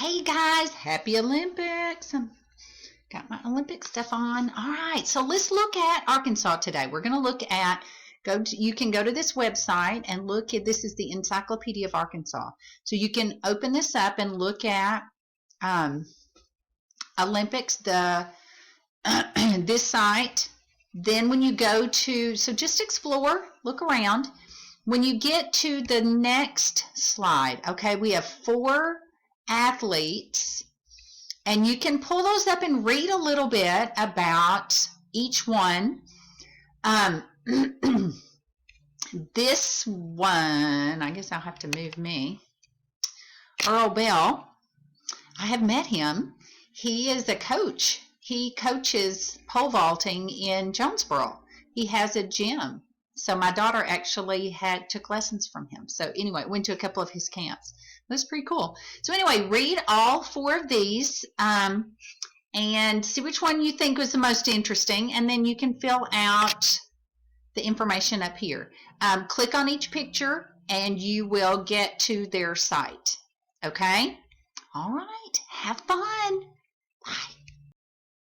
Hey guys, happy Olympics. Got my Olympic stuff on. All right, so let's look at Arkansas today. We're going to look at, you can go to this website and look at, this is the Encyclopedia of Arkansas. So you can open this up and look at Olympics, this site. Then when you go to, so just explore, look around. When you get to the next slide, okay, we have 4 athletes, and you can pull those up and read a little bit about each one. This one, I guess I'll have to move me. Earl Bell, I have met him. He is a coach. He coaches pole vaulting in Jonesboro. He has a gym. So my daughter actually took lessons from him. So anyway, went to a couple of his camps. It was pretty cool. So anyway, read all 4 of these and see which one you think was the most interesting, and then you can fill out the information up here. Click on each picture and you will get to their site. Okay? All right. Have fun. Bye.